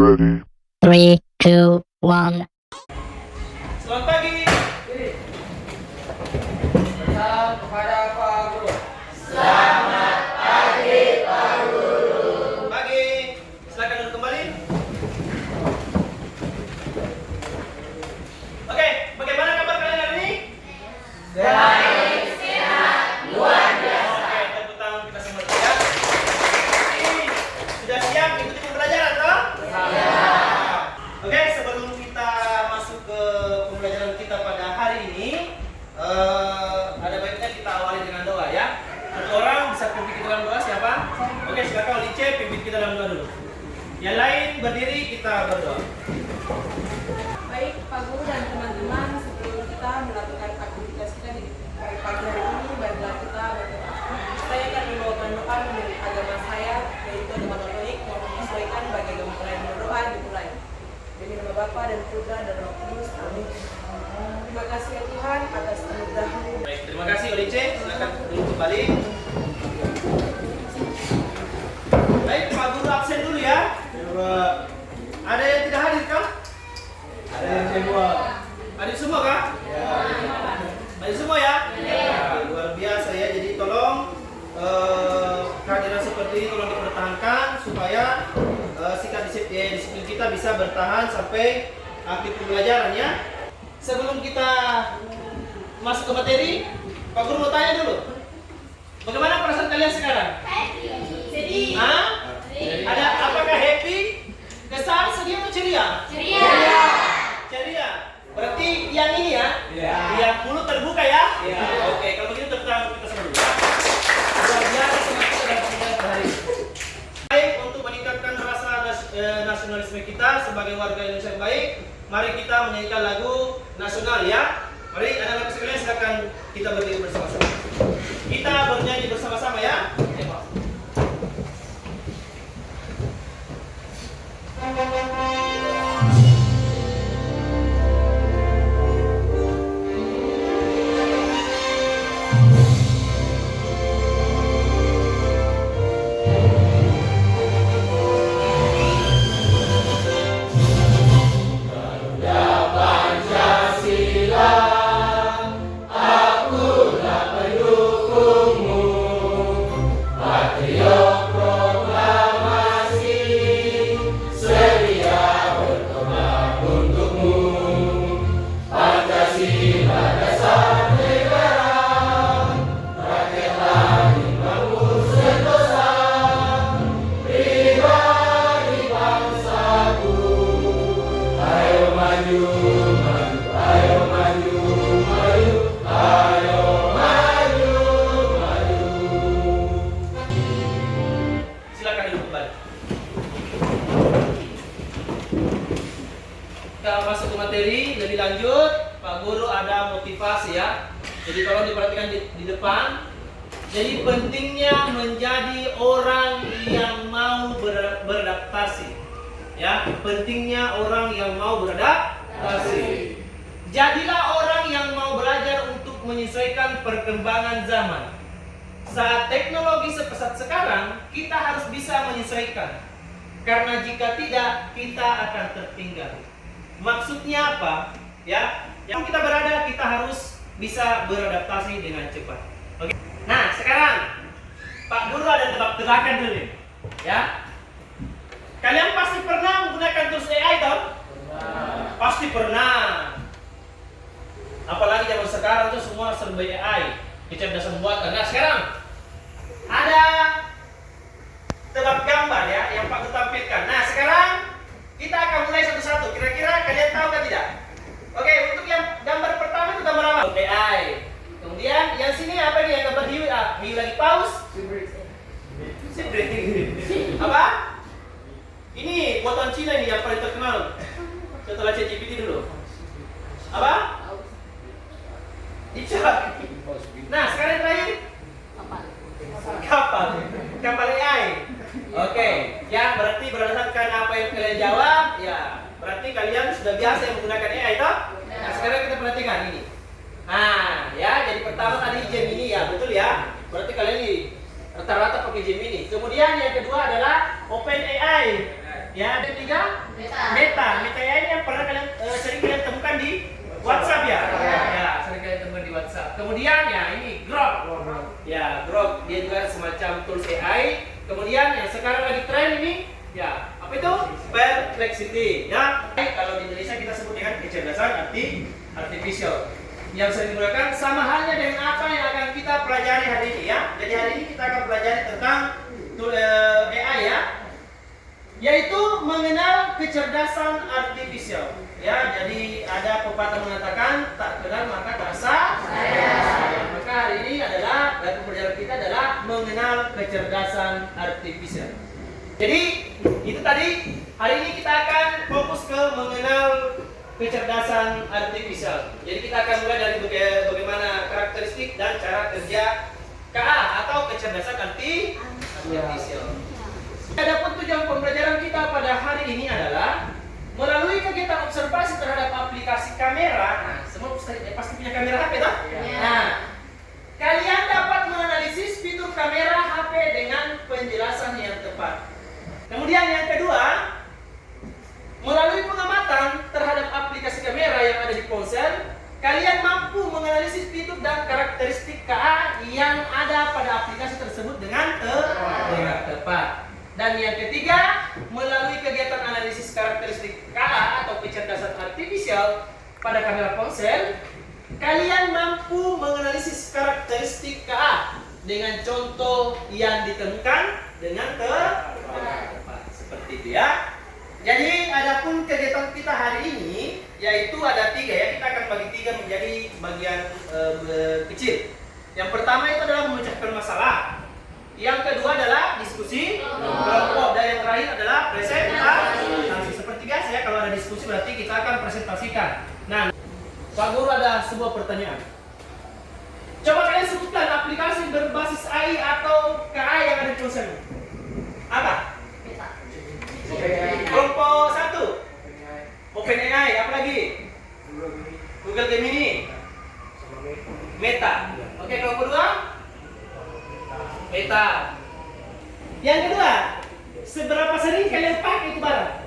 Ready. 3, 2, 1. Selamat pagi. Salam kepada Pak Guru. Selamat pagi, Pak Guru. Pagi. Silakan duduk kembali. Oke, bagaimana kabar kalian hari ini? Baik, sehat, luar biasa. Oke, tepuk tangan kita semua ya. Ini sudah siap ikuti pembelajaran, toh? Siap. Oke, sebelum kita masuk ke pembelajaran kita pada hari ini, ada baiknya kita awali dengan doa ya. Satu orang bisa pimpin kita dalam doa, siapa? Oke, silakan Olice pimpin kita dalam doa dulu. Yang lain berdiri, kita berdoa. Baik, Pak Guru dan teman-teman, sebelum kita melakukan aktivitas kita di pagi hari ini, marilah kita berdoa. Saya akan membawakan doa menurut agama saya, yaitu agama Katolik, yang menyesuaikan bagi agama lain. Berdoa dimulai. Demi nama Bapa dan Putra dan Roh Kudus. Amin. Terima kasih ya Tuhan atas anugerah-Mu. Baik, terima kasih Olice. Silakan duduk kembali. Baik, Pak Guru absen dulu ya. Ada yang tidak hadir kah? Ada yang semua. Hadir semua kah? Ya. Hadir semua ya? Ya. Luar biasa ya. Jadi tolong kehadiran seperti ini tolong dipertahankan supaya sikap disiplin kita bisa bertahan sampai akhir pembelajaran ya. Sebelum kita masuk ke materi, Pak Guru mau tanya dulu. Bagaimana perasaan kalian sekarang? Sedih. Hah? Ada apakah happy, kesal, sedih atau ceria? Ceria. Ceria. Berarti yang ini ya? Iya. Yang mulut terbuka ya? Iya. Oke, kalau begitu tepuk tangan kita semua dulu ya. Luar biasa semangat kita dalam pembelajaran hari ini. Baik, untuk meningkatkan rasa nasionalisme kita sebagai warga Indonesia yang baik, mari kita menyanyikan lagu nasional ya. Mari anak-anak sekalian silakan kita berdiri bersama-sama. Kita bernyanyi bersama-sama ya. Ayo, Pak. Silakan duduk kembali. Kita masuk ke materi lebih lanjut. Pak Guru ada motivasi ya. Jadi tolong diperhatikan di depan. Jadi pentingnya menjadi orang yang mau beradaptasi. Ya, pentingnya orang yang mau beradaptasi. Jadilah orang yang mau belajar untuk menyesuaikan perkembangan zaman. Saat teknologi sepesat sekarang, kita harus bisa menyesuaikan. Karena jika tidak, kita akan tertinggal. Maksudnya apa? Ya, yang kita berada, kita harus bisa beradaptasi dengan cepat. Oke. Nah, sekarang Pak Guru ada tebak-tebakan dulu nih. Ya. Kalian pasti pernah menggunakan tools AI, toh? Pasti pernah. Apalagi zaman sekarang tuh semua serba AI, kecerdasan buatan. Nah, sekarang ada tebak gambar ya yang Pak Guru tampilkan. Nah, sekarang kita akan mulai satu-satu. Kira-kira kalian tahu kan tidak? Oke, untuk yang gambar pertama itu gambar apa? AI. Kemudian yang sini apa nih? Yang gambar hiu, hiu lagi paus. Apa? Ini buatan Cina ini yang paling terkenal setelah ChatGPT dulu. Apa? Icak. Nah, sekarang terakhir kapal AI. Oke, ya berarti berdasarkan apa yang kalian jawab, ya berarti kalian sudah biasa yang menggunakan AI, toh? Nah, sekarang kita perhatikan ini. Nah, ya jadi pertama tadi Gemini ya, betul ya. Berarti kalian ini rata-rata pakai Gemini. Kemudian yang kedua adalah OpenAI. Ya, ada tiga. Meta. Meta AI ini yang pernah kalian sering kalian temukan di WhatsApp ya. Ya, sering kalian temukan di WhatsApp. Kemudian ya ini Grok. Ya, Grok dia juga semacam tools AI. Kemudian yang sekarang lagi tren ini ya apa itu? Perplexity. Ya, kalau di Indonesia kita sebut dengan kecerdasan artificial. Yang sering digunakan sama halnya dengan apa yang akan kita pelajari hari ini ya. Jadi hari ini kita akan pelajari tentang AI ya, yaitu mengenal kecerdasan artificial. Ya, jadi ada pepatah mengatakan tak kenal maka tak sayang. Maka hari ini adalah pelajaran kita adalah mengenal kecerdasan artificial. Jadi itu tadi hari ini kita akan fokus ke mengenal kecerdasan artificial. Jadi kita akan mulai dari bagaimana karakteristik dan cara kerja KA atau kecerdasan artificial. Adapun tujuan pembelajaran kita pada hari ini adalah melalui kegiatan observasi terhadap aplikasi kamera. Nah, semua pasti punya kamera HP toh? Nah, kalian dapat menganalisis fitur kamera HP dengan penjelasan yang tepat. Kemudian yang kedua, melalui pengamatan terhadap aplikasi kamera yang ada di ponsel, kalian mampu menganalisis fitur dan karakteristik KA yang ada pada aplikasi tersebut dengan tepat. Dan yang ketiga, melalui kegiatan analisis karakteristik KA atau kecerdasan artificial pada kamera ponsel, kalian mampu menganalisis karakteristik KA dengan contoh yang ditemukan dengan tepat. Seperti itu ya. Jadi adapun kegiatan kita hari ini yaitu ada tiga ya, kita akan bagi tiga menjadi bagian kecil. Yang pertama itu adalah memecahkan masalah. Yang kedua adalah diskusi kelompok dan yang terakhir adalah presentasi. Seperti biasa ya, kalau ada diskusi berarti kita akan presentasikan. Nah, Pak Guru ada sebuah pertanyaan. Coba kalian sebutkan aplikasi berbasis AI atau KA yang ada di ponsel. Apa? Kelompok 1 OpenAI, apa lagi? Google Gemini, Meta. Oke, kelompok 2 Meta. Yang kedua, seberapa sering kalian pakai itu barang?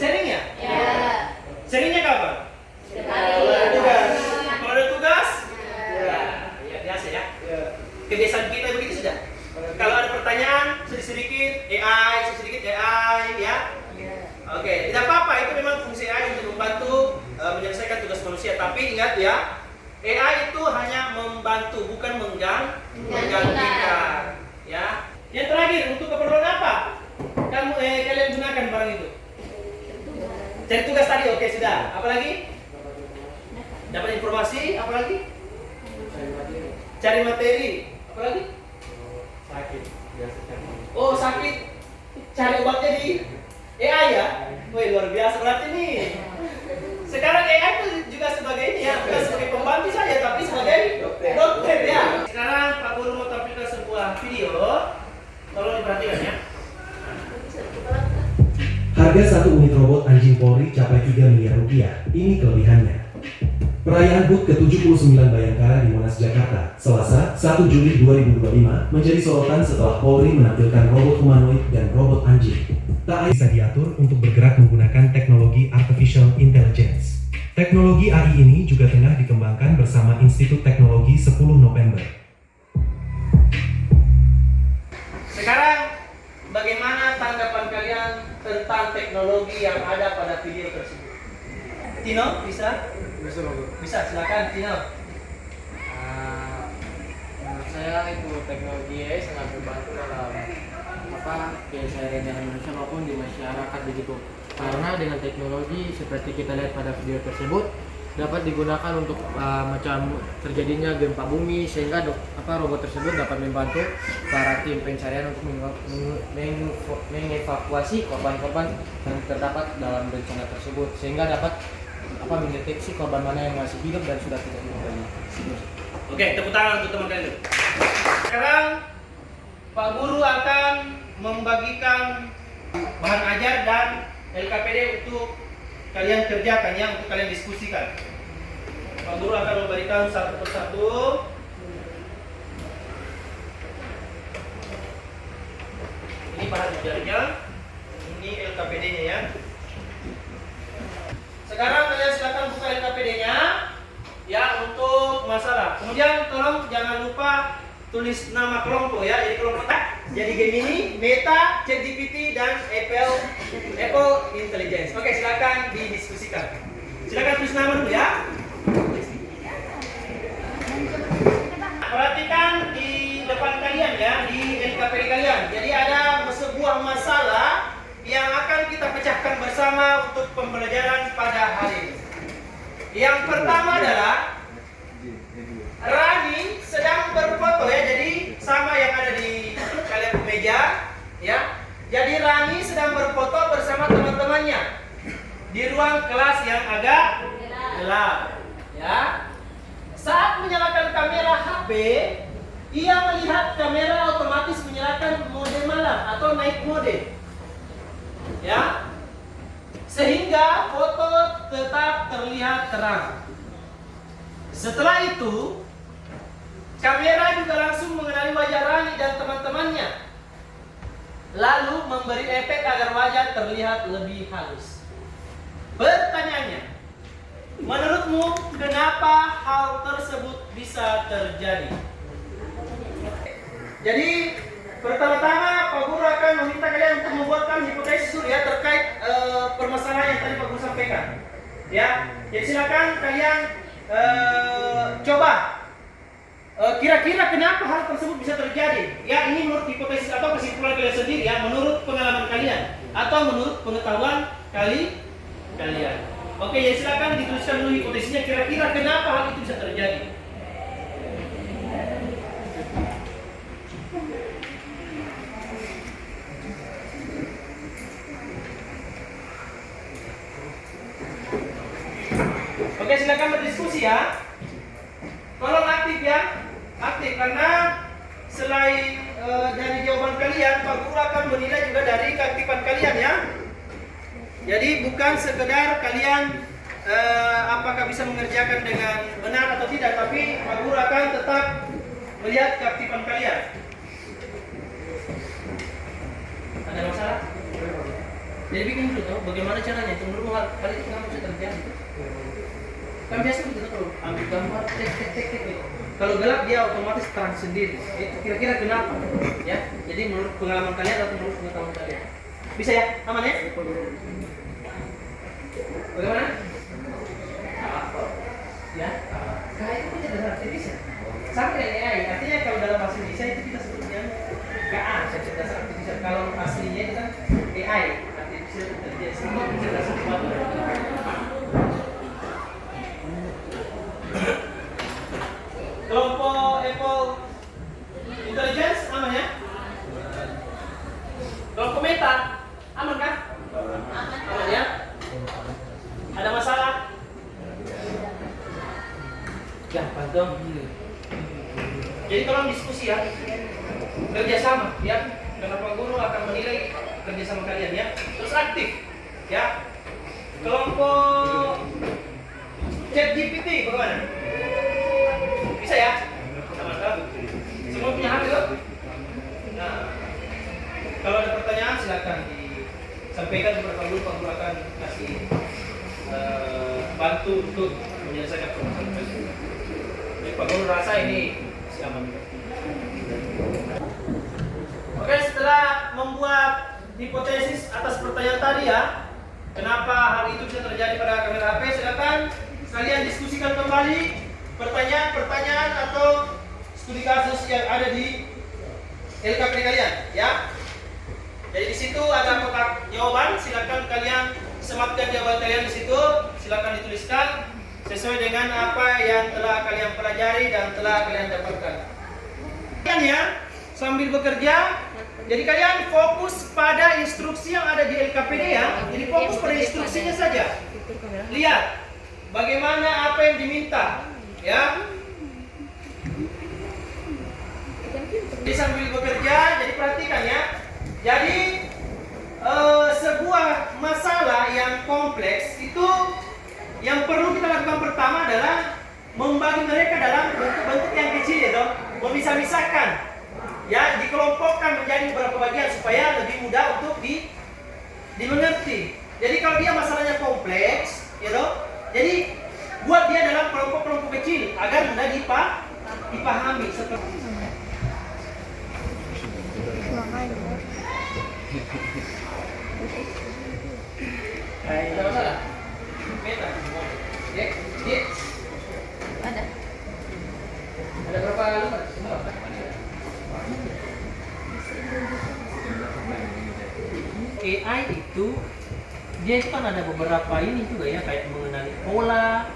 Sering ya? Seringnya kapan? Kalau ada tugas? Ya biasa ya. Kebiasaan kita begitu sudah. Kalau ada pertanyaan, sedikit AI ya. Oke, tidak apa-apa, itu memang fungsi AI untuk membantu menyelesaikan tugas manusia. Tapi ingat ya, AI itu hanya membantu, bukan menggantikan. Ya. Yang terakhir, untuk keperluan apa kalian gunakan barang itu? Cari tugas tadi, oke sudah. Apa lagi? Dapat informasi, apa lagi? Cari materi, apa lagi? Oh sakit, cari obatnya di AI ya. Wih luar biasa berarti nih. Sekarang AI itu juga sebagai ini ya, bukan sebagai pembantu saja tapi sebagai dokter ya. Sekarang Pak Guru mau tampilkan sebuah video, tolong diperhatikan ya. Harga satu unit robot anjing Polri capai 3 miliar rupiah. Ini kelebihannya. Perayaan HUT ke-79 Bayangkara di Monas, Jakarta, Selasa, 1 Juli 2025 menjadi sorotan setelah Polri menampilkan robot humanoid dan robot anjing. Tak bisa diatur untuk bergerak menggunakan teknologi Artificial Intelligence. Teknologi AI ini juga tengah dikembangkan bersama Institut Teknologi 10 November. Sekarang, bagaimana tanggapan kalian tentang teknologi yang ada pada video tersebut? Tino, bisa? Bisa, silakan Tino. Menurut saya itu teknologi AI sangat membantu dalam keseharian manusia maupun di masyarakat begitu. Karena dengan teknologi seperti kita lihat pada video tersebut dapat digunakan untuk macam terjadinya gempa bumi sehingga robot tersebut dapat membantu para tim pencarian untuk mengevakuasi korban-korban yang terdapat dalam bencana tersebut sehingga dapat mendeteksi korban mana yang masih hidup dan sudah tidak hidup lagi. Oke, tepuk tangan untuk teman kalian. Sekarang Pak Guru akan membagikan bahan ajar dan LKPD untuk kalian kerjakan ya, untuk kalian diskusikan. Pak Guru akan memberikan satu persatu. Ini bahan ajarnya. tulis nama kelompok ya. Jadi kelompok jadi Gemini, Meta, ChatGPT dan Apple Intelligence. Oke, silakan didiskusikan. Silakan tulis nama dulu ya. Perhatikan di depan kalian ya, di LKPD kalian. Jadi ada sebuah masalah yang akan kita pecahkan bersama untuk pembelajaran pada hari ini. Yang pertama adalah Rani sedang berfoto ya. Jadi sama yang ada di kalian di meja ya. Jadi Rani sedang berfoto bersama teman-temannya di ruang kelas yang agak gelap ya. Saat menyalakan kamera HP, ia melihat kamera otomatis menyalakan mode malam atau night mode. Ya. Sehingga foto tetap terlihat terang. Setelah itu, kamera juga langsung mengenali wajah Rani dan teman-temannya. Lalu memberi efek agar wajah terlihat lebih halus. Pertanyaannya, menurutmu kenapa hal tersebut bisa terjadi? Jadi pertama-tama Pak Guru akan meminta kalian untuk membuatkan hipotesis dulu ya terkait permasalahan yang tadi Pak Guru sampaikan. Ya, jadi silakan kalian coba kira-kira kenapa hal tersebut bisa terjadi? Ya, ini menurut hipotesis atau kesimpulan kalian sendiri ya, menurut pengalaman kalian atau menurut pengetahuan kalian. Oke, jadi silakan dituliskan dulu hipotesisnya kira-kira kenapa hal itu bisa terjadi. Oke, silakan berdiskusi ya. Tolong aktif ya, aktif karena selain dari jawaban kalian, Pak Guru akan menilai juga dari keaktifan kalian ya. Jadi bukan sekedar kalian apakah bisa mengerjakan dengan benar atau tidak, tapi Pak Guru akan tetap melihat keaktifan kalian. Ada masalah? Jadi bikin dulu tuh, bagaimana caranya itu menurut hal itu nggak bisa terjadi. Kan biasa begitu kalau ambil gambar tek. Kalau gelap dia otomatis terang sendiri. Itu kira-kira kenapa? Ya, jadi menurut pengalaman kalian atau menurut pengetahuan kalian? Bisa ya, aman ya? Bagaimana? Ya, kayak itu tidak ada artificial. Sama dengan AI, artinya kalau dalam bahasa Indonesia itu kita sebutnya KA, kecerdasan artificial. Kalau aslinya itu kan AI, artificial intelligence. Itu kecerdasan buatan. Kelompok Apple Intelligence aman ya? Kelompok Meta aman kan? Aman ya? Ada masalah? Gampang dong. Jadi tolong diskusi ya, kerjasama ya. Kenapa guru akan menilai kerjasama kalian ya? Terus aktif ya. Kelompok ChatGPT bagaimana? Bisa ya? Semua punya HP loh. Nah, kalau ada pertanyaan silakan disampaikan kepada Pak Guru. Pak Guru akan kasih bantu untuk menyelesaikan permasalahan tersebut. Jadi Pak Guru rasa ini aman. Oke, setelah membuat hipotesis atas pertanyaan tadi ya, kenapa hal itu bisa terjadi pada kamera HP, silakan kalian diskusikan kembali pertanyaan-pertanyaan atau studi kasus yang ada di LKPD kalian ya. Jadi di situ ada kotak jawaban, silakan kalian sematkan jawaban kalian di situ, silakan dituliskan sesuai dengan apa yang telah kalian pelajari dan telah kalian dapatkan. Kalian ya, sambil bekerja, jadi kalian fokus pada instruksi yang ada di LKPD ya. Jadi fokus pada instruksinya saja. Lihat bagaimana apa yang diminta ya. Jadi sambil bekerja, jadi perhatikan ya. Jadi sebuah masalah yang kompleks itu yang perlu kita lakukan pertama adalah membagi mereka dalam bentuk-bentuk yang kecil ya dong. Memisah-misahkan ya, dikelompokkan menjadi beberapa bagian supaya lebih mudah untuk dimengerti. Jadi kalau dia masalahnya kompleks ya dong, jadi buat dia dalam kelompok-kelompok kecil agar mudah dipahami seperti itu. Tidak masalah. Meta. Cek. Cek. Ada. Ada berapa nomor? Semua. AI itu dia itu kan ada beberapa ini juga ya, kayak mengenali pola,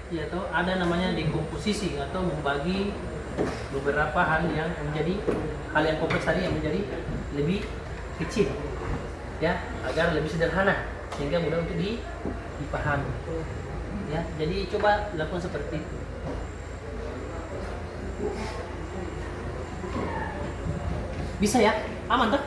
ya toh ada namanya dekomposisi atau membagi beberapa hal yang menjadi hal yang kompleks tadi yang menjadi lebih kecil, ya, agar lebih sederhana sehingga mudah untuk dipahami. Ya, jadi coba lakukan seperti itu. Bisa ya? Aman tuh?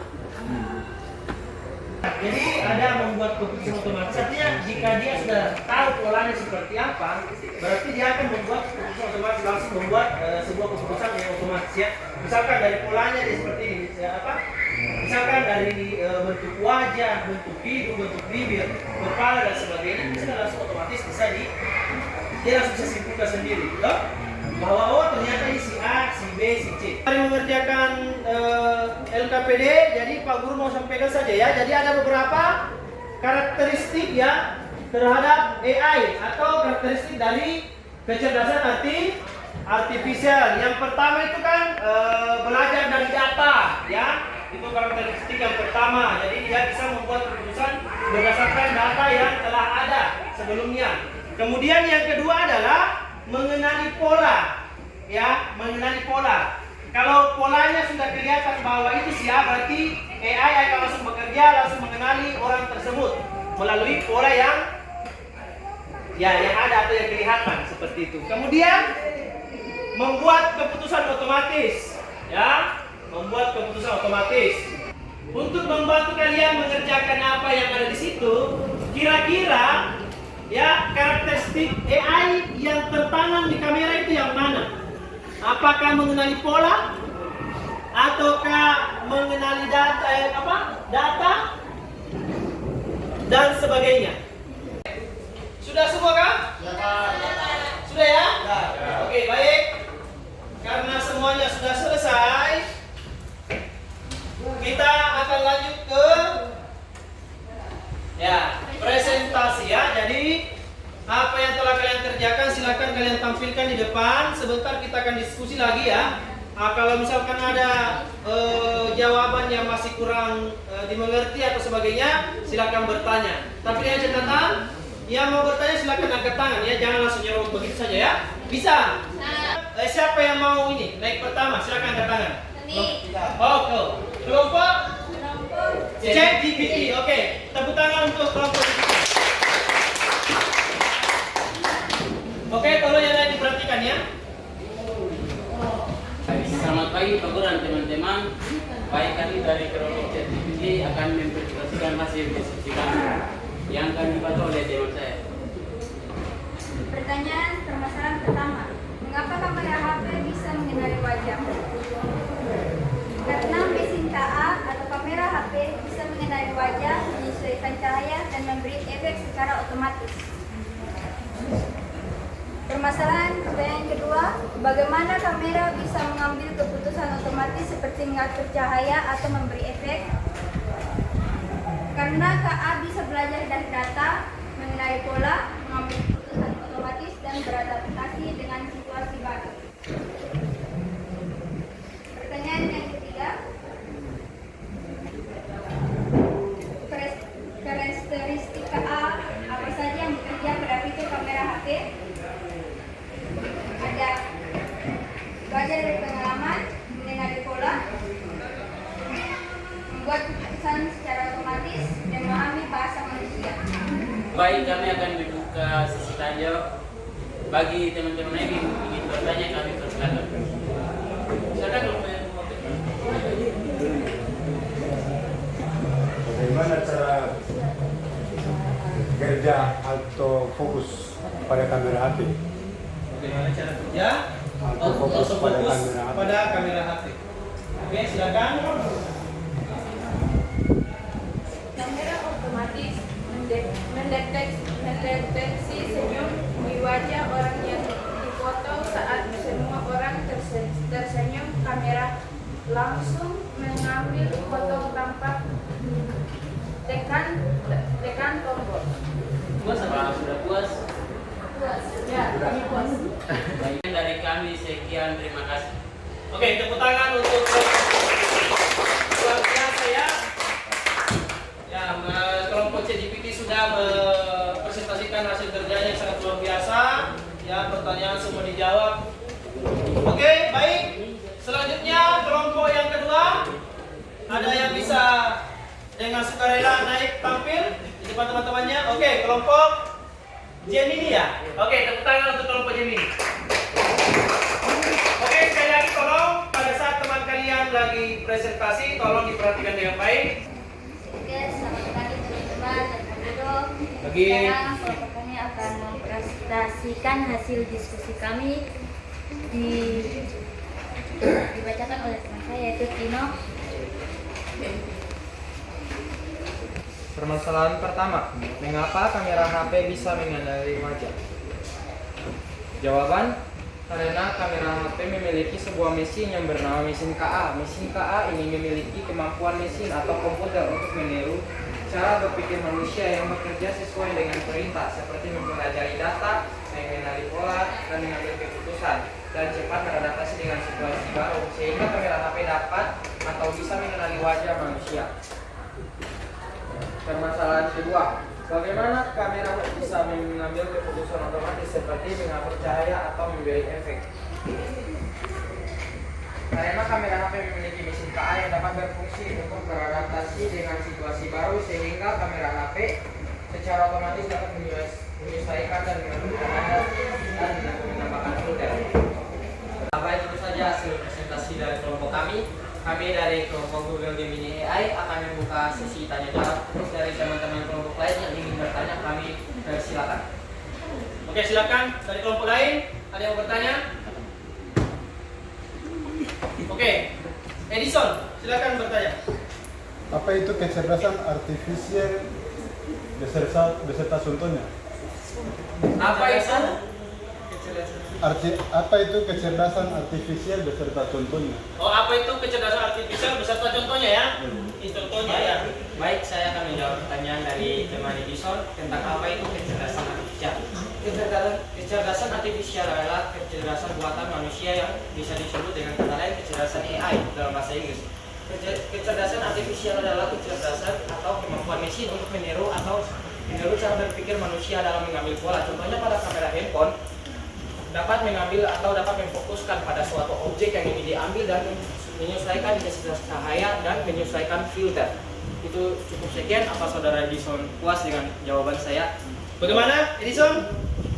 Jadi ada membuat keputusan otomatis, artinya jika dia sudah tahu polanya seperti apa, berarti dia akan membuat keputusan otomatis, langsung membuat sebuah keputusan yang otomatis ya. Misalkan dari polanya dia seperti ini, ya, apa? Misalkan dari bentuk wajah, bentuk hidung, bentuk bibir, kepala dan sebagainya, itu sudah langsung otomatis dia langsung bisa simpulkan sendiri, toh? Bahwa oh ternyata ini si A, si B, si C. Mari mengerjakan LKPD, jadi Pak Guru mau sampaikan saja ya. Jadi ada beberapa karakteristik ya terhadap AI atau karakteristik dari kecerdasan artifisial. Yang pertama itu kan belajar dari data ya. Itu karakteristik yang pertama. Jadi dia bisa membuat keputusan berdasarkan data yang telah ada sebelumnya. Kemudian yang kedua adalah mengenali pola, ya, mengenali pola. Kalau polanya sudah kelihatan bahwa itu siapa, berarti AI akan langsung bekerja, langsung mengenali orang tersebut melalui pola yang ada atau yang kelihatan seperti itu. Kemudian membuat keputusan otomatis, ya, membuat keputusan otomatis. Untuk membantu kalian mengerjakan apa yang ada di situ, kira-kira ya karakteristik AI yang tertanam di kamera itu yang mana? Apakah mengenali pola ataukah mengenali data data dan sebagainya? Sudah semua kan? Sudah ya? Oke, baik. Karena semuanya sudah selesai, kita akan lanjut ke presentasi ya. Jadi apa yang telah kalian kerjakan silakan kalian tampilkan di depan. Sebentar kita akan diskusi lagi ya. Kalau misalkan ada jawaban yang masih kurang dimengerti atau sebagainya, silakan bertanya. Tapi yang catatan, yang mau bertanya silakan angkat tangan ya, jangan langsung jawab begitu saja ya. Bisa? Siapa yang mau ini naik pertama? Silakan angkat tangan. Kelompok ChatGPT. Oke, tepuk tangan untuk kelompok ChatGPT. Oke, tolong yang lain diperhatikan ya. Selamat pagi Pak Guru dan teman-teman. Baik, kami dari kelompok ChatGPT akan mempresentasikan hasil diskusi kami yang akan dibantu oleh teman saya. Pertanyaan permasalahan pertama, mengapa kamera HP bisa mengenali wajah? Karena mesin KA atau kamera HP bisa mengenali wajah, menyesuaikan cahaya, dan memberi efek secara otomatis. Pertanyaan kedua, bagaimana kamera bisa mengambil keputusan otomatis seperti mengatur cahaya atau memberi efek? Karena KA bisa belajar dari data, mengenali pola, mengambil keputusan otomatis, dan beradaptasi dengan situasi baru. Pertanyaan yang ketiga, karakteristik KA apa saja yang bekerja pada fitur kamera HP? Ada belajar dari pengalaman, mengenali pola, membuat keputusan secara otomatis, dan memahami bahasa manusia. Baik, kami akan membuka sesi tanya. Bagi teman-teman yang ingin bertanya, kami persilakan. Silakan kelompok yang mau bertanya. Bagaimana cara kerja atau fokus pada kamera HP? Bagaimana cara kerja Autofokus pada kamera HP? Oke, silakan. Kamera otomatis mendeteksi senyum di wajah orang yang difoto. Saat semua orang tersenyum, kamera langsung mengambil foto tanpa tekan tombol. Bagian dari kami sekian, terima kasih. Oke, tepuk tangan untuk luar biasa ya. Ya, kelompok CGPT sudah mempresentasikan hasil kerjanya yang sangat luar biasa. Ya, pertanyaan semua dijawab. Oke, baik. Selanjutnya kelompok yang kedua. Ada yang bisa dengan sukarela naik tampil di depan teman-temannya. Oke, kelompok Gemini ya. Oke, tepuk tangan untuk kelompok Gemini. Oke, sekali lagi tolong pada saat teman kalian lagi presentasi, tolong diperhatikan dengan baik. Oke, selamat pagi teman-teman dan Pak Guru. Pagi. Sekarang kelompok kami akan mempresentasikan hasil diskusi kami dibacakan oleh teman saya yaitu Tino. Permasalahan pertama, mengapa kamera HP bisa mengenali wajah? Jawaban, karena kamera HP memiliki sebuah mesin yang bernama mesin KA. Mesin KA ini memiliki kemampuan mesin atau komputer untuk meniru cara berpikir manusia yang bekerja sesuai dengan perintah, seperti mempelajari data, mengenali pola, dan mengambil keputusan, dan cepat beradaptasi dengan situasi baru, sehingga kamera HP dapat atau bisa mengenali wajah manusia. Permasalahan kedua, bagaimana kamera bisa mengambil keputusan otomatis seperti menghapus cahaya atau memberi efek? Karena kamera HP memiliki mesin KA yang dapat berfungsi untuk beradaptasi dengan situasi baru, sehingga kamera HP secara otomatis dapat menyesuaikan dan menambahkan filter. Baik, itu saja hasil presentasi dari kelompok kami. Kami dari kelompok Google Gemini AI akan membuka sesi tanya jawab. Terus dari teman-teman kelompok lain yang ingin bertanya, kami silakan. Oke, silakan dari kelompok lain ada yang mau bertanya? Oke, Edison, silakan bertanya. Apa itu kecerdasan artifisial beserta contohnya? Apa itu? Apa itu kecerdasan artifisial beserta contohnya? Oh, apa itu kecerdasan artifisial beserta contohnya ya? Ini contohnya ya. Baik, saya akan menjawab pertanyaan dari teman Edison tentang apa itu kecerdasan artifisial. Kecerdasan artifisial adalah kecerdasan buatan manusia yang bisa disebut dengan kata lain kecerdasan AI dalam bahasa Inggris. Kecerdasan artifisial adalah kecerdasan atau kemampuan mesin untuk meniru cara berpikir manusia dalam mengambil pola. Contohnya pada kamera handphone dapat mengambil atau dapat memfokuskan pada suatu objek yang ingin diambil dan menyesuaikan intensitas cahaya dan menyesuaikan filter. Itu cukup sekian. Apa saudara Edison puas dengan jawaban saya? Bagaimana, Edison?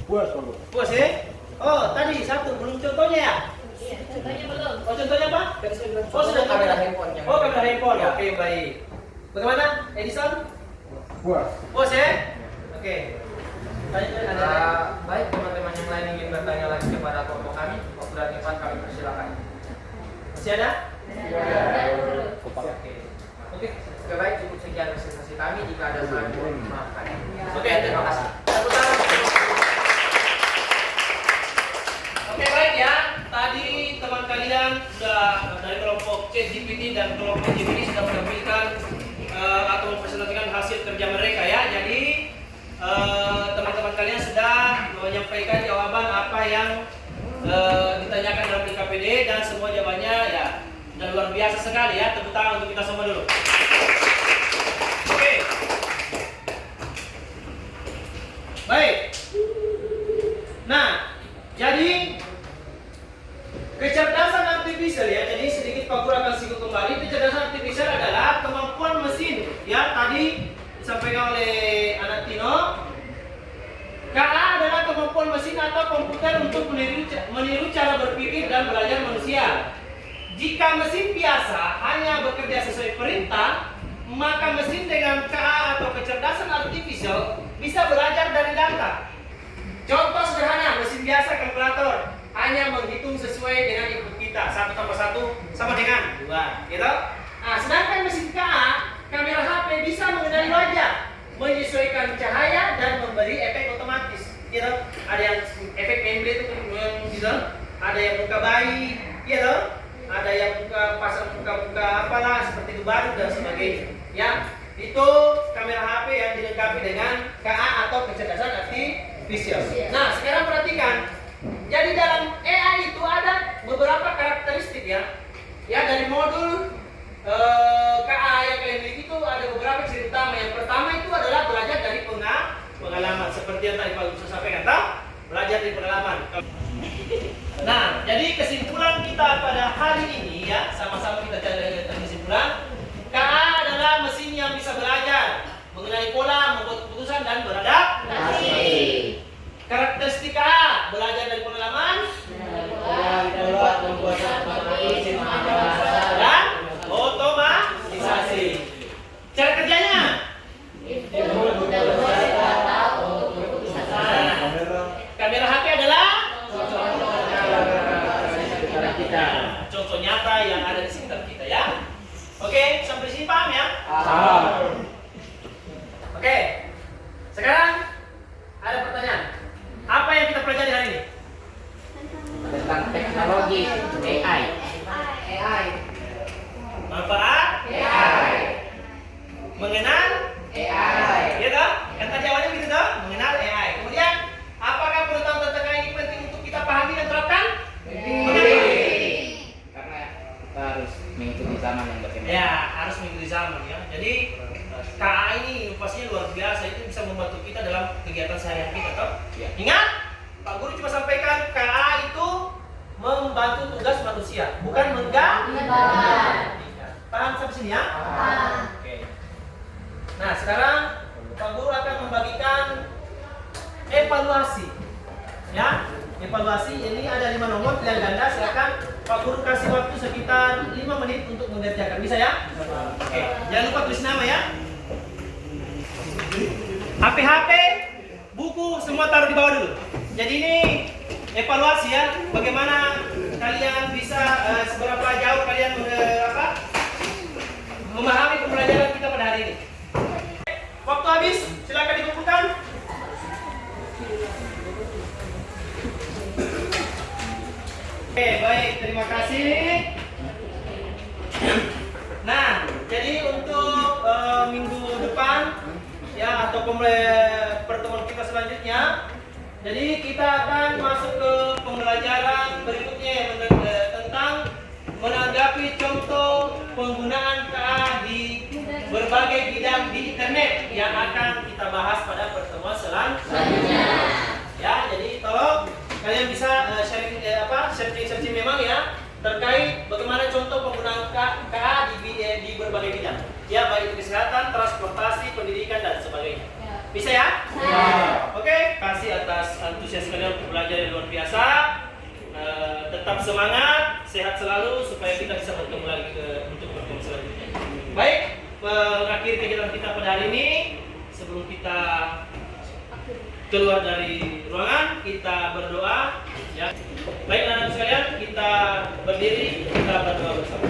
Puas, Pak Guru. Puas ya? Oh, tadi satu belum contohnya ya? Iya, contohnya belum. Oh, contohnya apa? Oh, sudah kamera contohnya. handphone. Oh, kamera handphone. Ya. Oke, baik. Bagaimana, Edison? Puas. Puas ya? Oke. Tanya. Baik, teman-teman yang lain ingin bertanya lagi kepada kelompok kami, waktu dan tempat kami persilakan. Masih ada? Oke, baik, cukup sekian presentasi kami. Jika ada salah maafkan. Oke, terima kasih. Tepuk tangan. Oke, baik ya. Tadi teman kalian sudah dari kelompok ChatGPT dan kelompok Gemini sudah menampilkan atau mempresentasikan hasil kerja mereka ya. Jadi teman-teman kalian sudah menyampaikan jawaban apa yang ditanyakan dalam PKPD dan semua jawabannya ya dan luar biasa sekali ya. Tepuk tangan untuk kita semua dulu. Oke. Baik. Nah, jadi kecerdasan artifisial ya. Jadi sedikit Pak Guru akan singgung kembali. Kecerdasan artifisial adalah kemampuan mesin ya tadi disampaikan oleh anak Tino. KA adalah kemampuan mesin atau komputer untuk meniru cara berpikir dan belajar manusia. Jika mesin biasa hanya bekerja sesuai perintah, maka mesin dengan KA atau kecerdasan artifisial bisa belajar dari data. Contoh sederhana, mesin biasa kalkulator hanya menghitung sesuai dengan input kita. 1 tambah 1 sama dengan 2, gitu? Nah, sedangkan mesin KA, kamera HP bisa mengenali wajah, menyesuaikan cahaya dan memberi efek otomatis. Gitu? Ada yang efek membre itu gitu, ada yang muka bayi, gitu? Ada yang pasang muka-muka apalah seperti itu baru dan sebagainya. Ya, itu kamera HP yang dilengkapi dengan KA atau kecerdasan artifisial. Nah, sekarang perhatikan Jadi dalam AI itu ada beberapa karakteristik ya. Ya dari modul KA yang kalian miliki itu ada beberapa ciri utama. Yang pertama itu adalah belajar dari pengalaman. Seperti yang tadi Pak Guru sampaikan, belajar dari pengalaman. Nah, jadi kesimpulan kita pada hari ini ya, sama-sama kita cari kesimpulan. KA adalah mesin yang bisa belajar, mengenali pola, membuat keputusan dan beradaptasi. Karakteristik KA, belajar dari pengalaman, dan otomatisasi. Cara kerjanya, kamera HP adalah contoh nyata yang ada di sekitar kita ya. Oke, sampai sini paham ya? Oke, sekarang ada pertanyaan. Apa yang kita pelajari hari ini? Tentang teknologi AI. Manfaat AI. Mengenal AI. Ya toh? Kan tadi awalnya gitu toh? Mengenal AI. Kemudian, apakah pengetahuan tentang AI ini penting untuk kita pahami dan terapkan? Karena kita harus mengikuti zaman yang berkembang. Ya, harus mengikuti zaman ya. Jadi KA ini inovasinya luar biasa, itu bisa membantu kita dalam kegiatan sehari-hari kita toh. Ya. Ingat, Pak Guru cuma sampaikan KA itu membantu tugas manusia, bukan menggantikan. Paham sampai sini ya? Oke. Nah, sekarang Pak Guru akan membagikan evaluasi. Ya, evaluasi ini ada 5 nomor pilihan ganda. Silakan Pak Guru kasih waktu sekitar 5 menit untuk mengerjakan. Bisa ya? Oke. Jangan lupa tulis nama ya. HP, buku semua taruh di bawah dulu. Jadi ini evaluasi ya, bagaimana kalian bisa seberapa jauh kalian memahami pembelajaran kita pada hari ini. Waktu habis, silakan dikumpulkan. Oke, baik, terima kasih. Nah, jadi untuk minggu depan ya atau pertemuan kita selanjutnya, jadi kita akan masuk ke pembelajaran berikutnya tentang menanggapi contoh penggunaan KA di berbagai bidang di internet yang akan kita bahas pada pertemuan selanjutnya. Ya, jadi tolong kalian bisa searching memang ya terkait bagaimana contoh penggunaan KA di berbagai bidang. Ya, baik itu kesehatan, transportasi, pendidikan dan sebagainya. Bisa ya? Oke, kasih atas antusias kalian untuk belajar yang luar biasa. Tetap semangat, sehat selalu supaya kita bisa bertemu lagi untuk pertemuan selanjutnya. Baik, mengakhiri kegiatan kita pada hari ini, sebelum kita keluar dari ruangan, kita berdoa ya. Baik anak-anak sekalian, kita berdiri, kita berdoa bersama.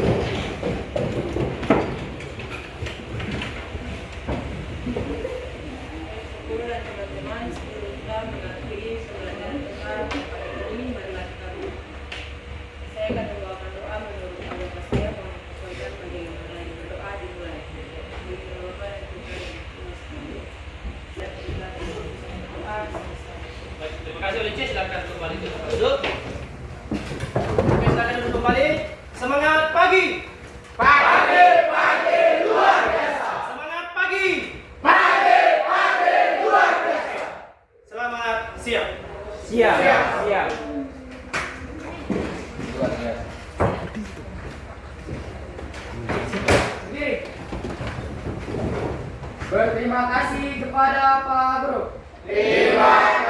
Guru dan teman-teman, sebelum kita mengakhiri pembelajaran kita pada ini, marilah kita berdoa. Saya akan membawakan doa menurut agama saya, mohon berkenan bagaimana yang berdoa dimulai. Baik, terima kasih Olice, silakan kembali ke tempat duduk. Oke, silakan duduk kembali. Semangat pagi. Pagi luar biasa. Semangat pagi. Pagi luar biasa. Selamat siang. Siap. Berterima kasih kepada Pak Guru. Terima